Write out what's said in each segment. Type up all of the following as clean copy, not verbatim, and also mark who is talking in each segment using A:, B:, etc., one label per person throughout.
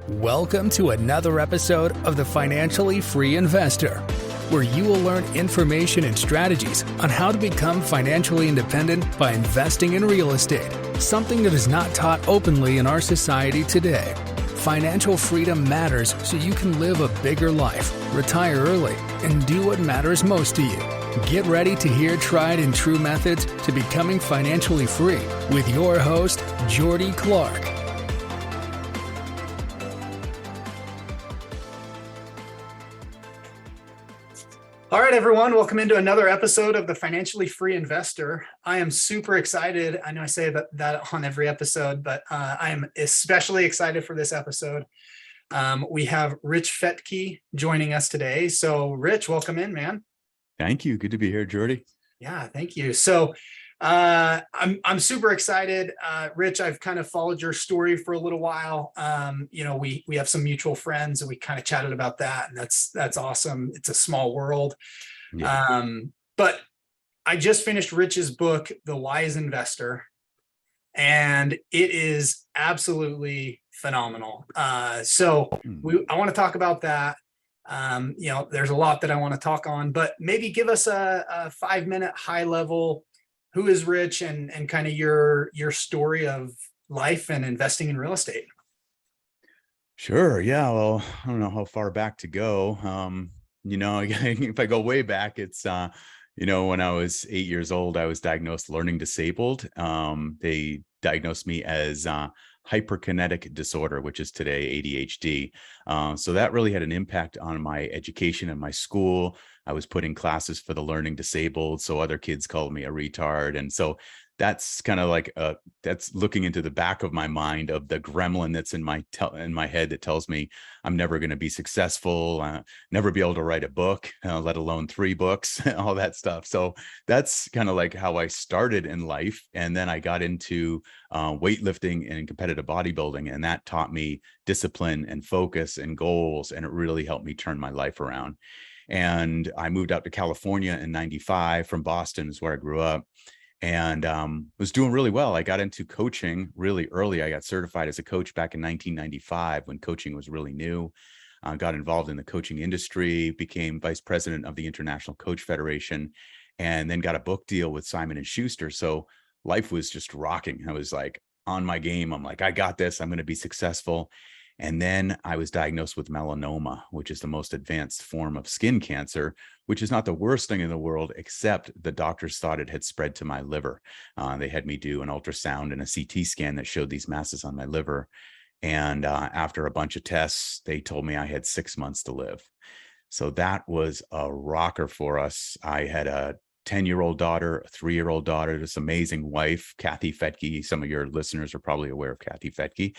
A: Welcome to another episode of The Financially Free Investor, where you will learn information and strategies on how to become financially independent by investing in real estate, something that is not taught openly in our society today. Financial freedom matters so you can live a bigger life, retire early, and do what matters most to you. Get ready to hear tried and true methods to becoming financially free with your host, Jordy Clark. All right, everyone, welcome into another episode of The Financially Free Investor. I am super excited. I know I say that on every episode, but I am especially excited for this episode. We have Rich Fettke joining us today. So Rich, welcome in, man.
B: Thank you. Good to be here, Jordy.
A: Yeah, thank you. So I'm super excited. Rich, I've kind of followed your story for a little while. We have some mutual friends and we kind of chatted about that, and that's awesome. It's a small world.
B: Yeah.
A: But I just finished Rich's book, The Wise Investor, and it is absolutely phenomenal. I want to talk about that. There's a lot that I want to talk on, but maybe give us a 5-minute high level. Who is Rich and kind of your story of life and investing in real estate?
B: Sure. Yeah. Well, I don't know how far back to go. If I go way back, it's, when I was 8 years old, I was diagnosed learning disabled. They diagnosed me as hyperkinetic disorder, which is today ADHD. So that really had an impact on my education and my school. I was put in classes for the learning disabled, so other kids called me a retard. And so that's kind of like that's looking into the back of my mind of the gremlin that's in my head that tells me I'm never going to be successful, never be able to write a book, let alone 3 books, all that stuff. So that's kind of like how I started in life. And then I got into weightlifting and competitive bodybuilding, and that taught me discipline and focus and goals, and it really helped me turn my life around. And I moved out to California in '95 from Boston, is where I grew up, and was doing really well. I got into coaching really early. I got certified as a coach back in 1995 when coaching was really new. Got involved in the coaching industry, became vice president of the International Coach Federation, and then got a book deal with Simon & Schuster. So life was just rocking. I was like on my game. I'm like, I got this. I'm going to be successful. And then I was diagnosed with melanoma, which is the most advanced form of skin cancer, which is not the worst thing in the world, except the doctors thought it had spread to my liver. They had me do an ultrasound and a CT scan that showed these masses on my liver. And after a bunch of tests, they told me I had 6 months to live. So that was a rocker for us. I had a 10-year-old daughter, a 3-year-old daughter, this amazing wife, Kathy Fetke. Some of your listeners are probably aware of Kathy Fetke.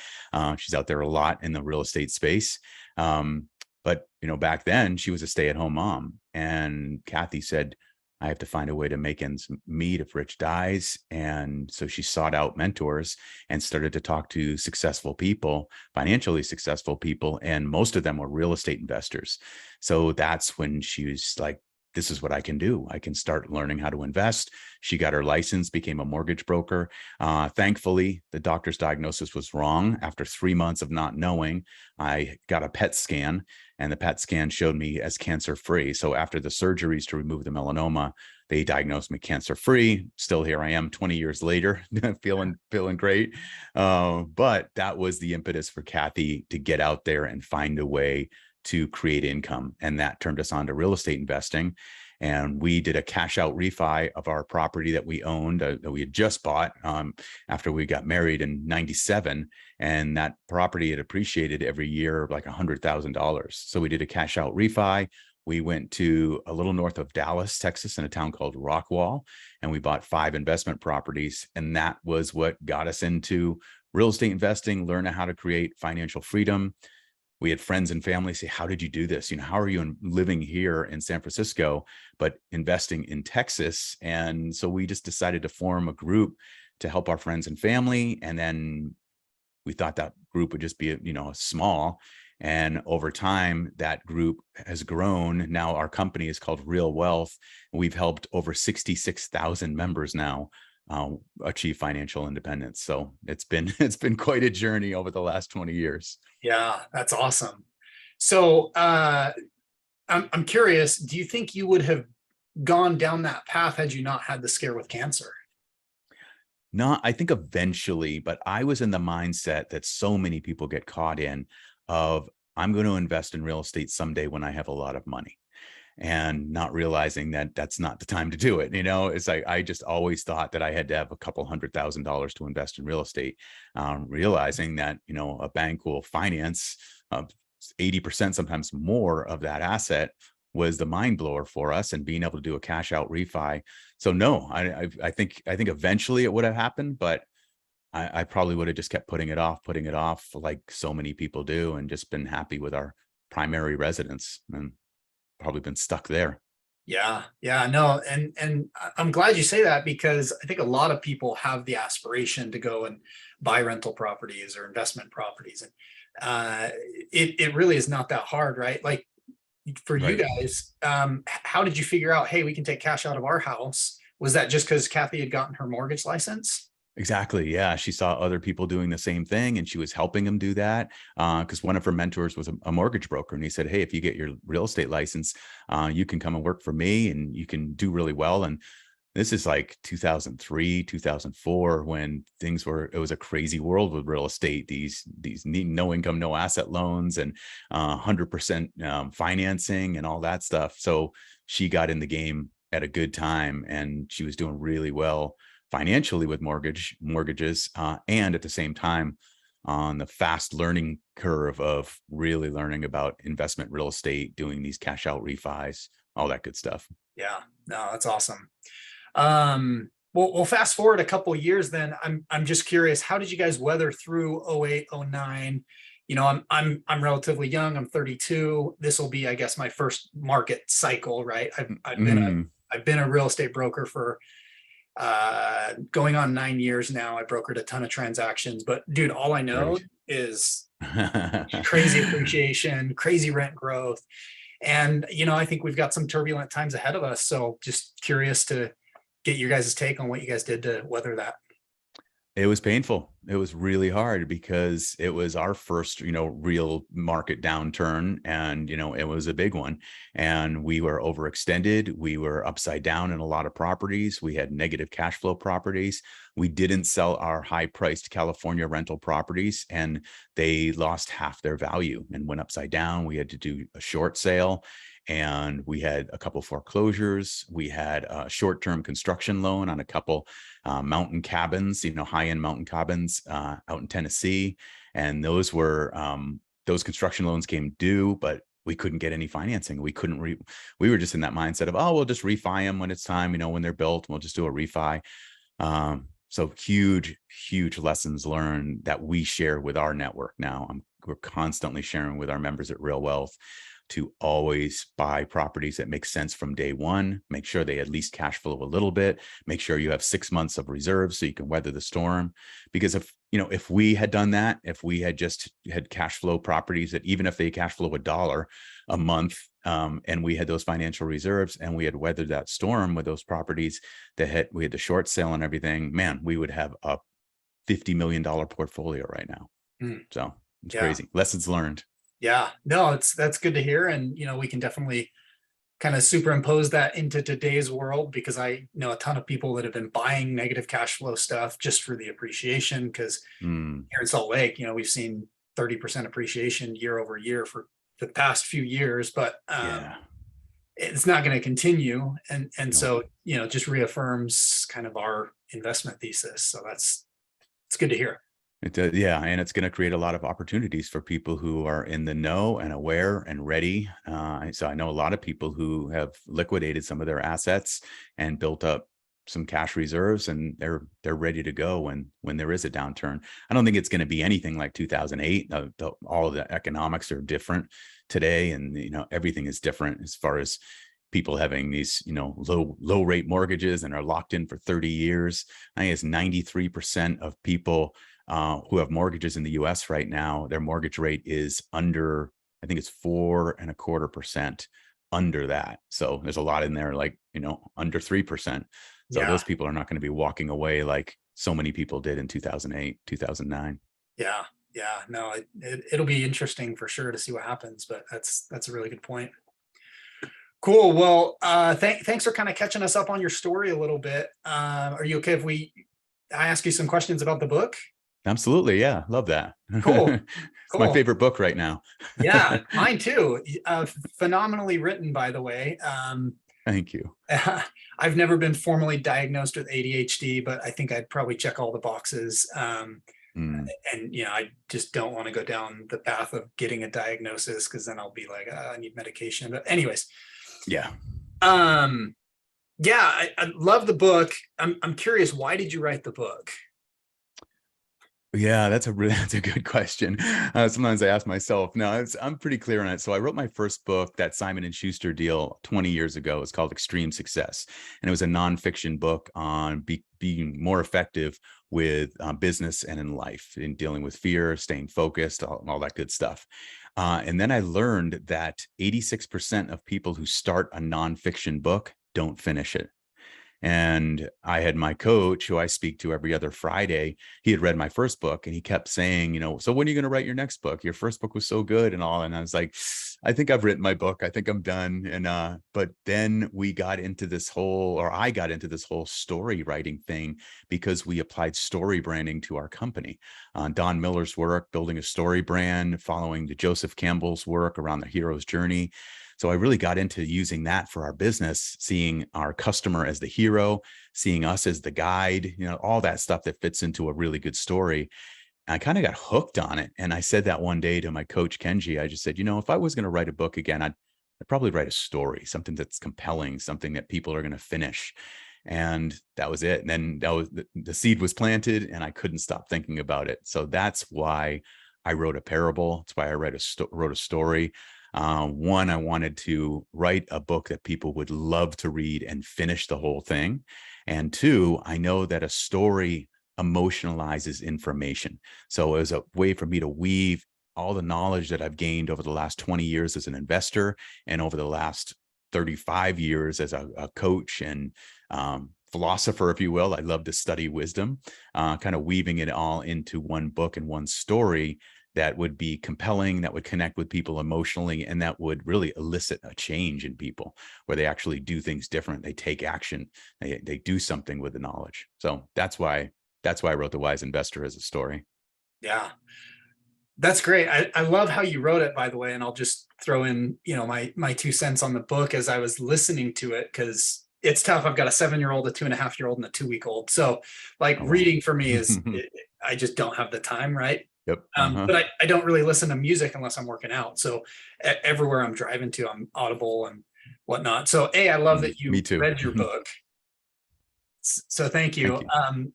B: She's out there a lot in the real estate space. But back then she was a stay-at-home mom, and Kathy said, I have to find a way to make ends meet if Rich dies. And so she sought out mentors and started to talk to successful people, financially successful people, and most of them were real estate investors. So that's when she was like, this is what I can do. I can start learning how to invest. She got her license, became a mortgage broker. Thankfully, the doctor's diagnosis was wrong. After 3 months of not knowing, I got a PET scan, and the PET scan showed me as cancer-free. So after the surgeries to remove the melanoma, they diagnosed me cancer-free. Still here I am 20 years later, feeling great. But that was the impetus for Kathy to get out there and find a way to create income. And that turned us on to real estate investing. And we did a cash out refi of our property that we owned, that we had just bought after we got married in '97. And that property had appreciated every year like $100,000. So we did a cash out refi. We went to a little north of Dallas, Texas, in a town called Rockwall, and we bought 5 investment properties. And that was what got us into real estate investing, learning how to create financial freedom. We had friends and family say, how did you do this? How are you living here in San Francisco, but investing in Texas? And so we just decided to form a group to help our friends and family. And then we thought that group would just be, small. And over time, that group has grown. Now our company is called Real Wealth. We've helped over 66,000 members now achieve financial independence. So it's been it's been quite a journey over the last 20 years.
C: Yeah, that's awesome. So I'm curious, do you think you would have gone down that path had you not had the scare with cancer?
B: Not, I think eventually, but I was in the mindset that so many people get caught in of, I'm going to invest in real estate someday when I have a lot of money, and not realizing that that's not the time to do it. It's like, I just always thought that I had to have a couple $100,000 to invest in real estate, realizing that, a bank will finance 80%, sometimes more of that asset, was the mind blower for us, and being able to do a cash out refi. So no, I think eventually it would have happened, but I probably would have just kept putting it off like so many people do, and just been happy with our primary residence and probably been stuck there.
C: Yeah, yeah, no, and I'm glad you say that, because I think a lot of people have the aspiration to go and buy rental properties or investment properties, and it really is not that hard, right? Like for you
B: Right.
C: guys, how did you figure out, hey, we can take cash out of our house? Was that just because Kathy had gotten her mortgage license?
B: Exactly. Yeah. She saw other people doing the same thing, and she was helping them do that. Because one of her mentors was a mortgage broker. And he said, hey, if you get your real estate license, you can come and work for me and you can do really well. And this is like 2003, 2004, when it was a crazy world with real estate. These no income, no asset loans, and 100% financing and all that stuff. So she got in the game at a good time, and she was doing really well financially with mortgages, and at the same time on the fast learning curve of really learning about investment real estate, doing these cash out refis, all that good stuff.
C: Yeah, no, that's awesome. We'll fast forward a couple of years then. I'm just curious, how did you guys weather through 08, 09? I'm relatively young. I'm 32. This will be, I guess, my first market cycle, right?
B: Mm,
C: I've been a real estate broker for going on 9 years now. I brokered a ton of transactions, but dude, all I know
B: right.
C: is crazy appreciation, crazy rent growth. And, I think we've got some turbulent times ahead of us. So just curious to get your guys' take on what you guys did to weather that.
B: It was painful. It was really hard because it was our first, real market downturn, and, it was a big one, and we were overextended. We were upside down in a lot of properties. We had negative cash flow properties. We didn't sell our high priced California rental properties, and they lost half their value and went upside down. We had to do a short sale, and we had a couple foreclosures. We had a short-term construction loan on a couple mountain cabins, high-end mountain cabins out in Tennessee. And those construction loans came due, but we couldn't get any financing. We were just in that mindset of, oh, we'll just refi them when it's time, when they're built, we'll just do a refi. So huge lessons learned that we share with our network now. We're constantly sharing with our members at Real Wealth to always buy properties that make sense from day one. Make sure they at least cash flow a little bit. Make sure you have 6 months of reserves so you can weather the storm. Because if we had done that, if we had just had cash flow properties that, even if they cash flow $1 a month, and we had those financial reserves, and we had weathered that storm with those properties we had the short sale and everything, man, we would have a $50 million portfolio right now. So it's crazy. Lessons learned.
C: Yeah, no, that's good to hear. And, we can definitely kind of superimpose that into today's world, because I know a ton of people that have been buying negative cash flow stuff just for the appreciation. Because here in Salt Lake, we've seen 30% appreciation year over year for the past few years, but it's not going to continue. And
B: No.
C: So, just reaffirms kind of our investment thesis. So it's good to hear.
B: It does, yeah, and it's going to create a lot of opportunities for people who are in the know and aware and ready. So I know a lot of people who have liquidated some of their assets and built up some cash reserves, and they're ready to go when there is a downturn. I don't think it's going to be anything like 2008. All of the economics are different today, and everything is different as far as people having these low rate mortgages and are locked in for 30 years. I think it's 93% of people who have mortgages in the US right now, their mortgage rate is under, I think it's 4.25% under that. So there's a lot in there, like, under 3%. So
C: Yeah.
B: those people are not going to be walking away like so many people did in 2008, 2009.
C: Yeah. Yeah. No, it'll be interesting for sure to see what happens, but that's a really good point. Cool. Well, thanks for kind of catching us up on your story a little bit. Are you okay if I ask you some questions about the book?
B: Absolutely. Yeah. Love that.
C: Cool.
B: It's my
C: Cool.
B: favorite book right now.
C: Yeah, mine too. Phenomenally written, by the way.
B: Thank you.
C: I've never been formally diagnosed with ADHD, but I think I'd probably check all the boxes. And I just don't want to go down the path of getting a diagnosis, because then I'll be like, I need medication. But anyways,
B: Yeah.
C: yeah, I love the book. I'm curious, why did you write the book?
B: Yeah, that's a good question. Sometimes I ask myself. No, I'm pretty clear on it. So I wrote my first book, that Simon and Schuster deal, 20 years ago. It's called Extreme Success, and it was a nonfiction book on being more effective with business and in life, in dealing with fear, staying focused, all that good stuff. And then I learned that 86% of people who start a nonfiction book don't finish it. And I had my coach, who I speak to every other Friday. He had read my first book, and he kept saying, so when are you going to write your next book? Your first book was so good and all. And I was like, I think I've written my book. I think I'm done. And but then I got into this whole story writing thing, because we applied story branding to our company. Don Miller's work, building a story brand, following the Joseph Campbell's work around the hero's journey. So I really got into using that for our business, seeing our customer as the hero, seeing us as the guide, all that stuff that fits into a really good story. And I kind of got hooked on it. And I said that one day to my coach, Kenji. I just said, if I was going to write a book again, I'd probably write a story, something that's compelling, something that people are going to finish. And that was it. And then the seed was planted, and I couldn't stop thinking about it. So that's why I wrote a parable. That's why I wrote a story. One, I wanted to write a book that people would love to read and finish the whole thing. And two, I know that a story emotionalizes information. So it was a way for me to weave all the knowledge that I've gained over the last 20 years as an investor, and over the last 35 years as a coach and philosopher, if you will. I love to study wisdom, kind of weaving it all into one book and one story that would be compelling, that would connect with people emotionally, and that would really elicit a change in people, where they actually do things different. They take action. They do something with the knowledge. So that's why I wrote The Wise Investor as a story.
C: Yeah, that's great. I love how you wrote it, by the way. And I'll just throw in, my 2 cents on the book as I was listening to it, because it's tough. I've got a 7-year-old, a 2.5-year-old, and a 2-week-old. So reading for me is, I just don't have the time. Right.
B: Yep.
C: But I don't really listen to music unless I'm working out. So everywhere I'm driving to, I'm Audible and whatnot. So I love that you read your book. So thank you.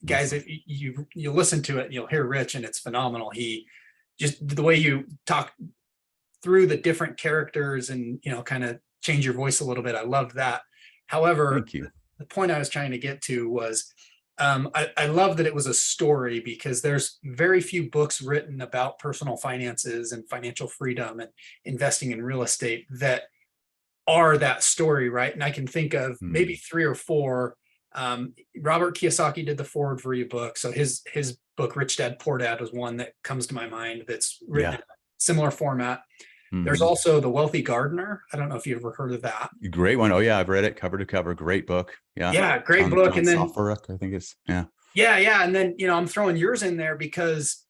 C: Guys, if you listen to it, you'll hear Rich, and it's phenomenal. He just, the way you talk through the different characters and, kind of change your voice a little bit. I love that. However, the point I was trying to get to was, I love that it was a story, because there's very few books written about personal finances and financial freedom and investing in real estate that are that story, right? And I can think of maybe 3 or 4. Robert Kiyosaki did the foreword for your book. So his book, Rich Dad, Poor Dad, was one that comes to my mind that's written in a similar format. There's also The Wealthy Gardener. I don't know if you've ever heard of that.
B: Great one. Oh yeah, I've read it cover to cover. Great book. Yeah.
C: Yeah, great book. And then
B: I think it's Yeah.
C: And then I'm throwing yours in there because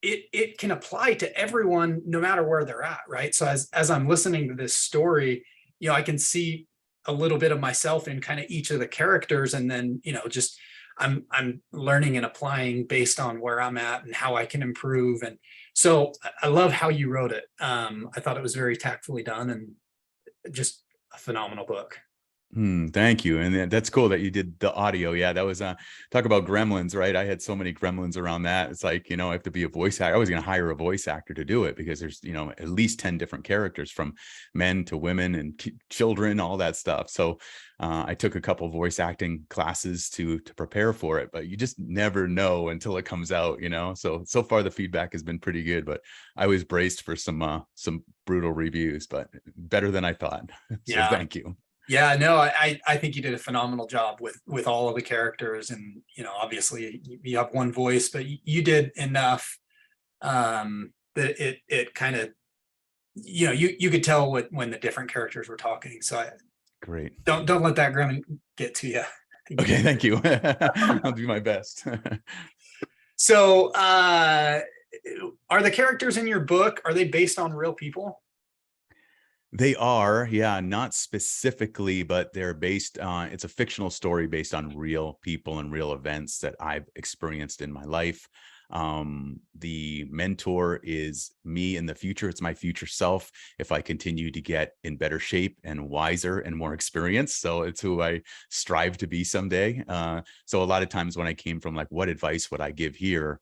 C: it can apply to everyone, no matter where they're at, right? So as I'm listening to this story, I can see a little bit of myself in kind of each of the characters, and then just I'm learning and applying based on where I'm at and how I can improve. And so I love how you wrote it. I thought it was very tactfully done, and just a phenomenal book.
B: Thank you. And that's cool that you did the audio. Yeah, that was talk about gremlins, right? I had so many gremlins around that. It's like, I have to be a voice actor. I was going to hire a voice actor to do it, because there's, at least 10 different characters, from men to women and children, all that stuff. So I took a couple voice acting classes to prepare for it, but you just never know until it comes out, So far the feedback has been pretty good, but I was braced for some brutal reviews, but better than I thought. So thank you.
C: Yeah, no, I think you did a phenomenal job with all of the characters, and obviously you have one voice, but you did enough that it kind of you could tell when the different characters were talking. So
B: Great.
C: don't let that grin get to you.
B: Okay, thank you. I'll do my best.
C: So are the characters in your book, are they based on real people?
B: They are, yeah, not specifically, but they're based on, it's a fictional story based on real people and real events that I've experienced in my life. The mentor is me in the future. It's my future self if I continue to get in better shape and wiser and more experienced. So it's who I strive to be someday. So a lot of times when I came from like, what advice would I give here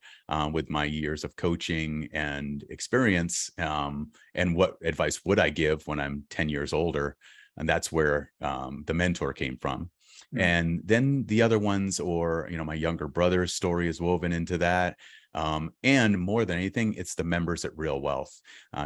B: with my years of coaching and experience, and what advice would I give when I'm 10 years older? And that's where the mentor came from. And then the other ones, or, my younger brother's story is woven into that. And more than anything, it's the members at Real Wealth.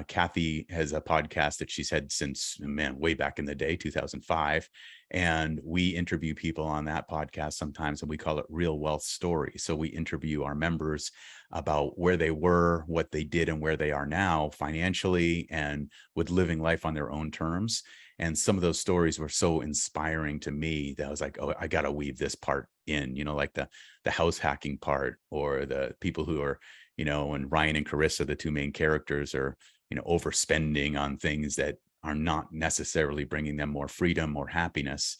B: Kathy has a podcast that she's had since, way back in the day, 2005. And we interview people on that podcast sometimes, and we call it Real Wealth Story. So we interview our members about where they were, what they did, and where they are now financially and with living life on their own terms. And some of those stories were so inspiring to me that I was like, oh, I got to weave this part in, like the house hacking part, or the people who are, and Ryan and Carissa, the two main characters, are, overspending on things that are not necessarily bringing them more freedom or happiness.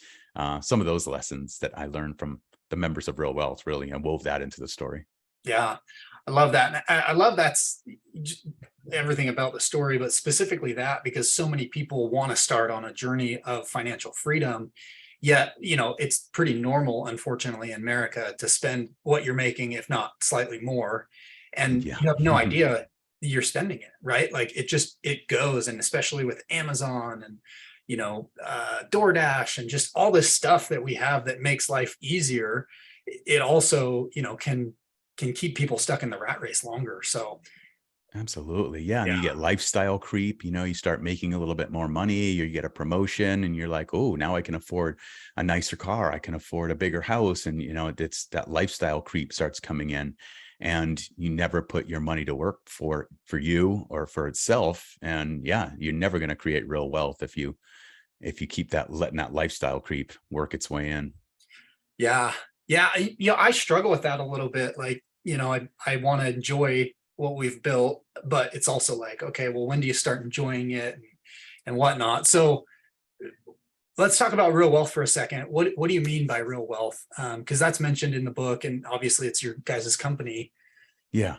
B: Some of those lessons that I learned from the members of Real Wealth, really, I wove that into the story.
C: Yeah, I love that. And I love that's everything about the story, but specifically that, because so many people want to start on a journey of financial freedom. Yet, it's pretty normal, unfortunately, in America to spend what you're making, if not slightly more. And
B: Yeah.
C: you have no idea you're spending it, right? Like it goes. And especially with Amazon and, DoorDash and just all this stuff that we have that makes life easier, it also, can keep people stuck in the rat race longer. So
B: Absolutely. Yeah. And you get lifestyle creep, you start making a little bit more money, you get a promotion, and you're like, oh, now I can afford a nicer car. I can afford a bigger house. And, it's that lifestyle creep starts coming in, and you never put your money to work for you or for itself. And yeah, you're never going to create real wealth if you keep letting that lifestyle creep work its way in.
C: Yeah. Yeah. I struggle with that a little bit. Like, I want to enjoy what we've built, but it's also like, okay, well, when do you start enjoying it and whatnot? So let's talk about real wealth for a second. What do you mean by real wealth? Because that's mentioned in the book, and obviously it's your guys' company.
B: Yeah.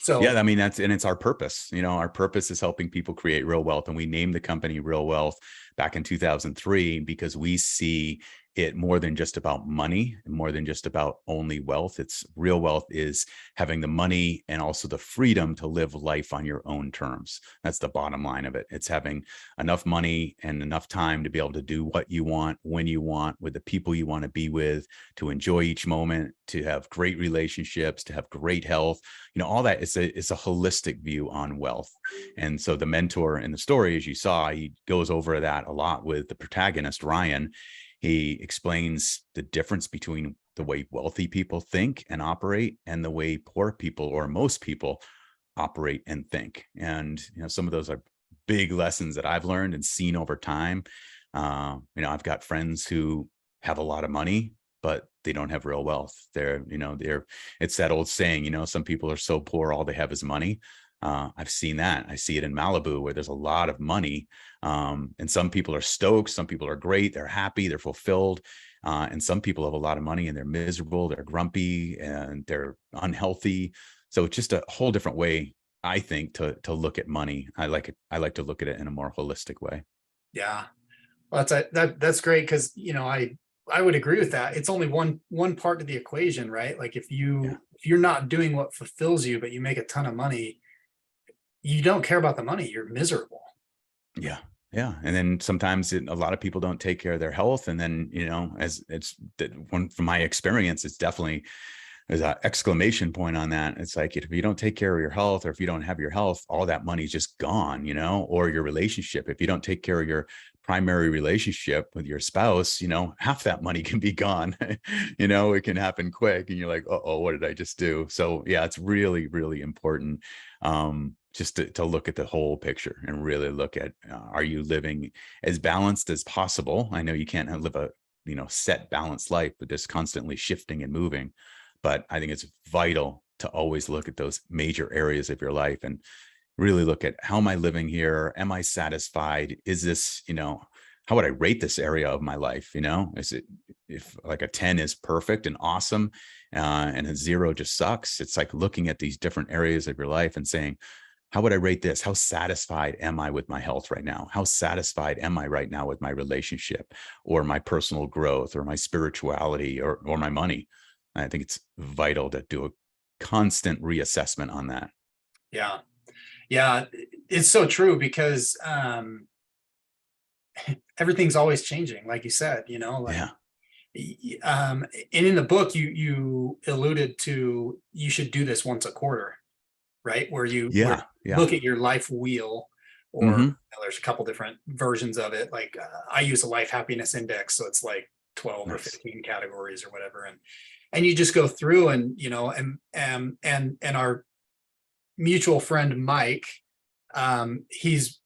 C: So
B: yeah, I mean, it's our purpose. Our purpose is helping people create real wealth. And we named the company Real Wealth back in 2003 because we see it more than just about money, more than just about only wealth. It's real wealth is having the money and also the freedom to live life on your own terms. That's the bottom line of it. It's having enough money and enough time to be able to do what you want, when you want, with the people you want to be with, to enjoy each moment, to have great relationships, to have great health. All that is a holistic view on wealth. And so the mentor in the story, as you saw, he goes over that a lot with the protagonist, Ryan. He explains the difference between the way wealthy people think and operate and the way poor people, or most people, operate and think. And, some of those are big lessons that I've learned and seen over time. I've got friends who have a lot of money, but they don't have real wealth. It's that old saying, some people are so poor, all they have is money. I've seen that. I see it in Malibu, where there's a lot of money. And some people are stoked. Some people are great. They're happy. They're fulfilled. And some people have a lot of money and they're miserable. They're grumpy and they're unhealthy. So it's just a whole different way, I think, to look at money. I like to look at it in a more holistic way.
C: Yeah, well, that's great, because I would agree with that. It's only one part of the equation, right? Like if you're not doing what fulfills you, but you make a ton of money, you don't care about the money, you're miserable.
B: Yeah. Yeah. And then sometimes a lot of people don't take care of their health. And then, as it's from my experience, it's definitely there's an exclamation point on that. It's like, if you don't take care of your health, or if you don't have your health, all that money's just gone, or your relationship. If you don't take care of your primary relationship with your spouse, half that money can be gone. It can happen quick, and you're like, oh, what did I just do? So yeah, it's really, really important just to look at the whole picture and really look at, are you living as balanced as possible? I know you can't live a set balanced life, but just constantly shifting and moving. But I think it's vital to always look at those major areas of your life and really look at, how am I living here? Am I satisfied? Is this, how would I rate this area of my life? Is it, if like a 10 is perfect and awesome, and a 0 just sucks? It's like looking at these different areas of your life and saying, how would I rate this? How satisfied am I with my health right now? How satisfied am I right now with my relationship, or my personal growth, or my spirituality, or my money? I think it's vital to do a constant reassessment on that.
C: Yeah. Yeah. It's so true, because everything's always changing. Like you said,
B: Yeah.
C: and in the book, you alluded to, you should do this once a quarter, right? Where you look at your life wheel, or there's a couple different versions of it. Like I use a life happiness index. So it's like 12 or 15 categories or whatever. And you just go through, and, and our mutual friend, Mike, he's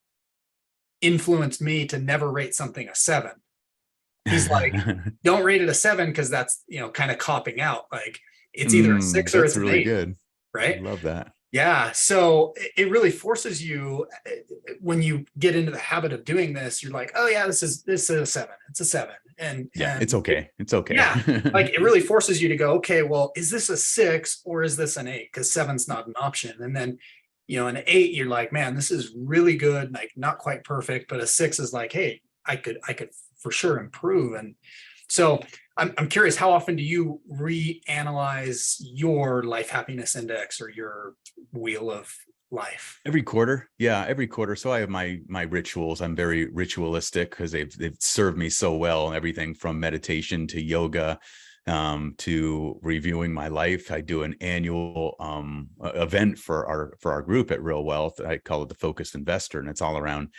C: influenced me to never rate something a 7. He's like, don't rate it a 7, because that's, kind of copping out. Like it's either a 6 or it's really an 8, good. Right.
B: I love that.
C: Yeah. So it really forces you, when you get into the habit of doing this, you're like, oh yeah, this is a 7. It's a 7. And
B: it's okay. It's okay.
C: Yeah. Like it really forces you to go, okay, well, is this a 6 or is this an 8? Because 7's not an option. And then, an 8, you're like, man, this is really good. Like not quite perfect, but a 6 is like, hey, I could for sure improve. And so I'm curious, how often do you reanalyze your life happiness index, or your wheel of life?
B: Every quarter. Yeah, every quarter. So I have my rituals. I'm very ritualistic, because they've served me so well. Everything from meditation to yoga, to reviewing my life. I do an annual event for our group at Real Wealth. I call it the Focused Investor, and it's all around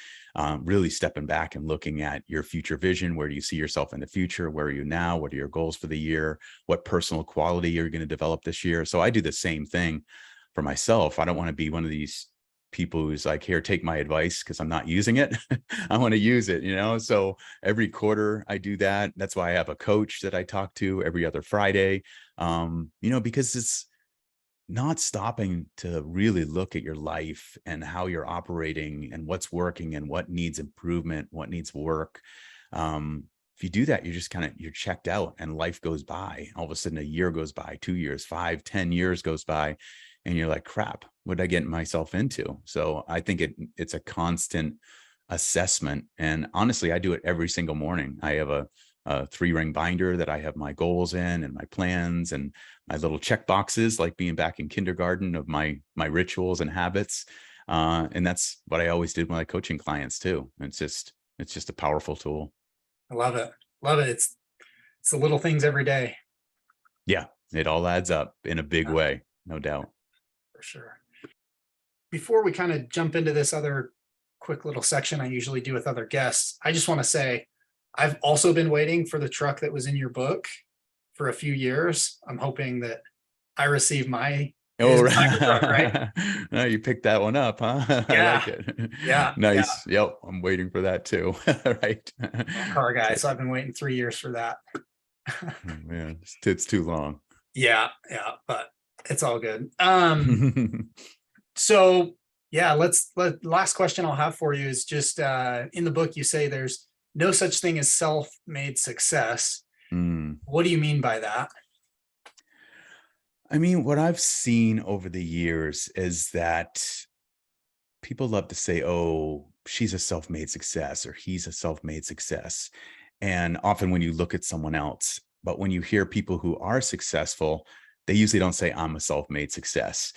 B: really stepping back and looking at your future vision. Where do you see yourself in the future? Where are you now? What are your goals for the year? What personal quality you're going to develop this year? So I do the same thing for myself. I don't want to be one of these people who's like, here, take my advice, because I'm not using it. I want to use it, So every quarter I do that. That's why I have a coach that I talk to every other Friday, because it's not stopping to really look at your life and how you're operating, and what's working and what needs improvement, what needs work. If you do that, you're just you're checked out, and life goes by. All of a sudden, a year goes by, 2 years, 5, 10 years goes by, and you're like, crap, what did I get myself into? So I think it's a constant assessment. And honestly, I do it every single morning. I have a 3-ring binder that I have my goals in, and my plans, and my little check boxes, like being back in kindergarten, of my rituals and habits. And that's what I always did when I coaching clients too. It's just a powerful tool.
C: I love it. Love it. It's the little things every day.
B: Yeah. It all adds up in a big way. No doubt.
C: For sure. Before we kind of jump into this other quick little section I usually do with other guests, I just want to say, I've also been waiting for the truck that was in your book for a few years. I'm hoping that I receive my truck, right?
B: No, you picked that one up, huh?
C: Yeah.
B: I like it.
C: Yeah.
B: Nice.
C: Yeah.
B: Yep. I'm waiting for that too. Right.
C: I'm a car guy, so I've been waiting 3 years for that.
B: Oh, man, it's too long.
C: Yeah. Yeah. But it's all good. So yeah, last question I'll have for you is just, in the book, you say there's no such thing as self-made success. What do you mean by that?
B: I mean, what I've seen over the years is that people love to say, oh, she's a self-made success, or he's a self-made success. And often when you look at someone else, but when you hear people who are successful, they usually don't say, I'm a self-made success.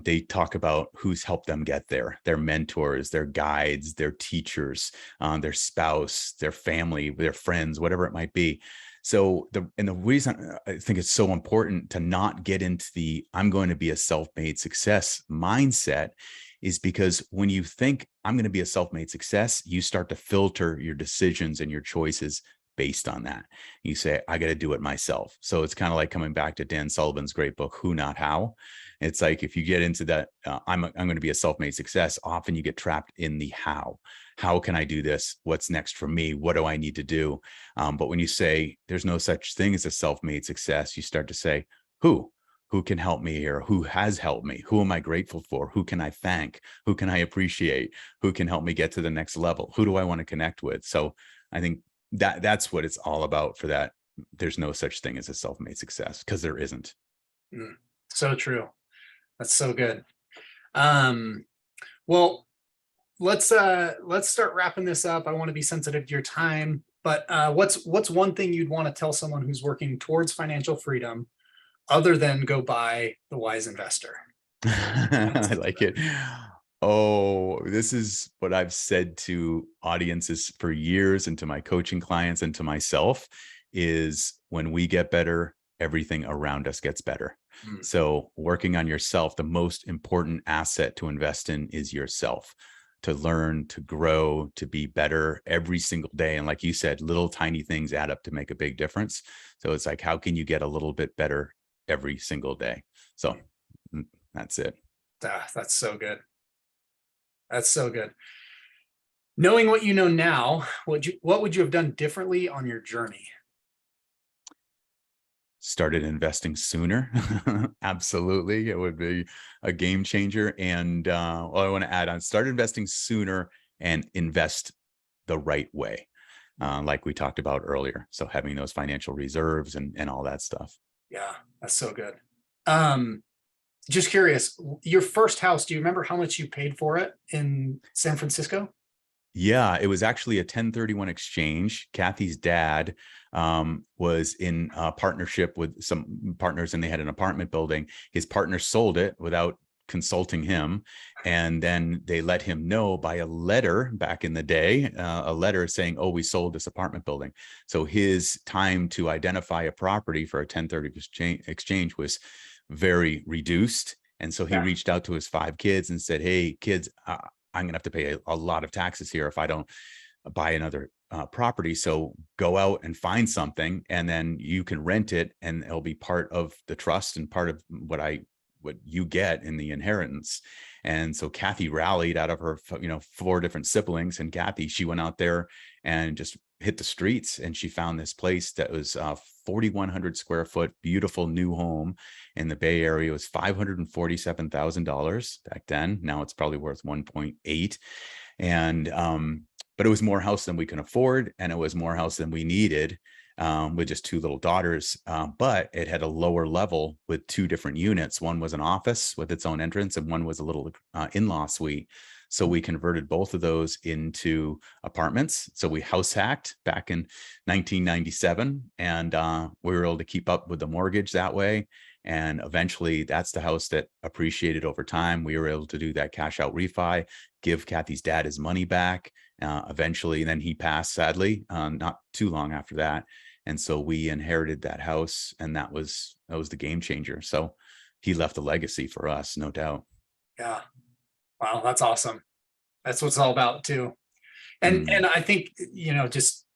B: They talk about who's helped them get there, their mentors, their guides, their teachers, their spouse, their family, their friends, whatever it might be. So the reason I think it's so important to not get into the I'm going to be a self-made success mindset is because when you think I'm going to be a self-made success, you start to filter your decisions and your choices based on that. You say, I got to do it myself. So it's kind of like coming back to Dan Sullivan's great book, Who Not How. It's like, if you get into that, I'm going to be a self-made success, often you get trapped in the how. How can I do this? What's next for me? What do I need to do? But when you say there's no such thing as a self-made success, you start to say, who can help me here? Who has helped me? Who am I grateful for? Who can I thank? Who can I appreciate? Who can help me get to the next level? Who do I want to connect with? So I think that's what it's all about for that. There's no such thing as a self-made success, because there isn't.
C: So true. That's so good. Well, let's start wrapping this up. I want to be sensitive to your time, but what's one thing you'd want to tell someone who's working towards financial freedom other than go buy The Wise Investor?
B: I like it. Oh, this is what I've said to audiences for years, and to my coaching clients and to myself, is when we get better, everything around us gets better. So working on yourself, the most important asset to invest in is yourself, to learn, to grow, to be better every single day. And like you said, little tiny things add up to make a big difference. So it's like, how can you get a little bit better every single day? So that's it.
C: That's so good. That's so good. Knowing what you know now, what would you have done differently on your journey?
B: Started investing sooner. Absolutely. It would be a game changer. And I want to add on, start investing sooner and invest the right way. Like we talked about earlier. So having those financial reserves and all that stuff.
C: Yeah, that's so good. Just curious, your first house, do you remember how much you paid for it in San Francisco?
B: Yeah, it was actually a 1031 exchange. Kathy's dad was in a partnership with some partners, and they had an apartment building. His partner sold it without consulting him, and then they let him know by a letter back in the day, a letter saying, oh, we sold this apartment building. So his time to identify a property for a 1030 exchange was very reduced. And so he reached out to his 5 kids and said, hey, kids, I'm going to have to pay a lot of taxes here if I don't buy another property. So go out and find something, and then you can rent it, and it'll be part of the trust and part of what you get in the inheritance. And so Kathy rallied out of her, 4 different siblings, and Kathy, she went out there and just hit the streets, and she found this place that was 4,100 square foot, beautiful new home in the Bay Area. It was $547,000 back then. Now it's probably worth 1.8. And, but it was more house than we can afford. And it was more house than we needed, with just 2 little daughters. But it had a lower level with 2 different units. One was an office with its own entrance, and one was a little in-law suite. So we converted both of those into apartments. So we house hacked back in 1997, and we were able to keep up with the mortgage that way. And eventually that's the house that appreciated over time. We were able to do that cash out refi, give Kathy's dad his money back eventually. And then he passed, sadly, not too long after that. And so we inherited that house, and that was the game changer. So he left a legacy for us, no doubt.
C: Yeah. Wow, that's awesome. That's what it's all about too. And I think, just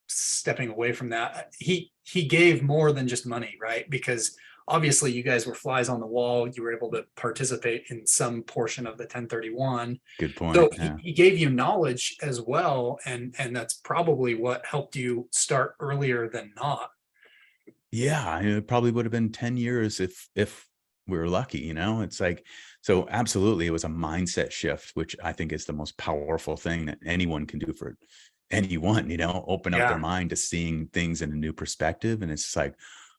C: stepping away from that, he gave more than just money, right? Because obviously you guys were flies on the wall. You were able to participate in some portion of the 1031.
B: Good point.
C: So
B: Yeah.
C: he gave you knowledge as well. And that's probably what helped you start earlier than not.
B: Yeah, it probably would have been 10 years if we were lucky, It's like, so absolutely, it was a mindset shift, which I think is the most powerful thing that anyone can do for anyone, open up their mind to seeing things in a new perspective. And it's just like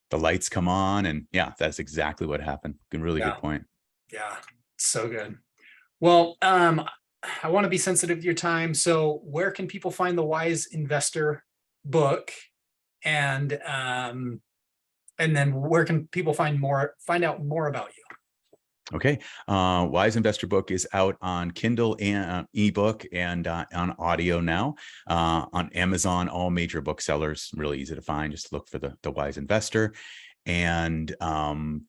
B: the lights come on, and yeah, that's exactly what happened. Really good point.
C: Yeah, so good. Well, I want to be sensitive to your time. So where can people find the Wise Investor book? And then where can people find out more about you?
B: Okay. Wise Investor book is out on Kindle and ebook and on audio now, on Amazon, all major booksellers, really easy to find. Just look for the Wise Investor. And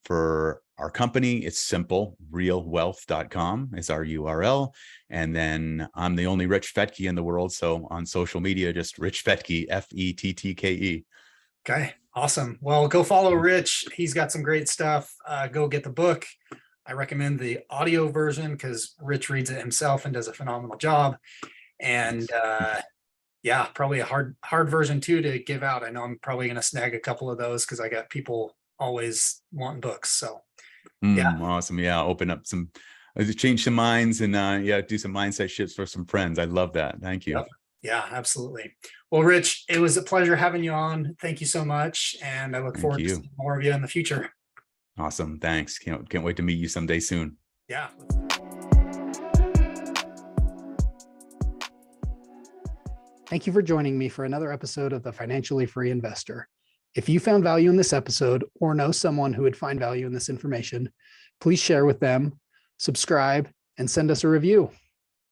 B: for our company, it's simple. realwealth.com is our URL. And then I'm the only Rich Fetke in the world. So on social media, just Rich Fetke, Fettke.
C: Okay, awesome. Well, go follow Rich. He's got some great stuff. Go get the book. I recommend the audio version because Rich reads it himself and does a phenomenal job. And yeah, probably a hard version too to give out. I know I'm probably going to snag a couple of those because I got people always wanting books. So yeah,
B: awesome. Yeah, open up some, change some minds, and yeah, do some mindset shifts for some friends. I love that. Thank you.
C: Yep. Yeah, absolutely. Well, Rich, it was a pleasure having you on. Thank you so much, and I look forward to seeing more of you in the future.
B: Awesome. Thanks. Can't wait to meet you someday soon.
C: Yeah. Thank you for joining me for another episode of The Financially Free Investor. If you found value in this episode or know someone who would find value in this information, please share with them, subscribe, and send us a review.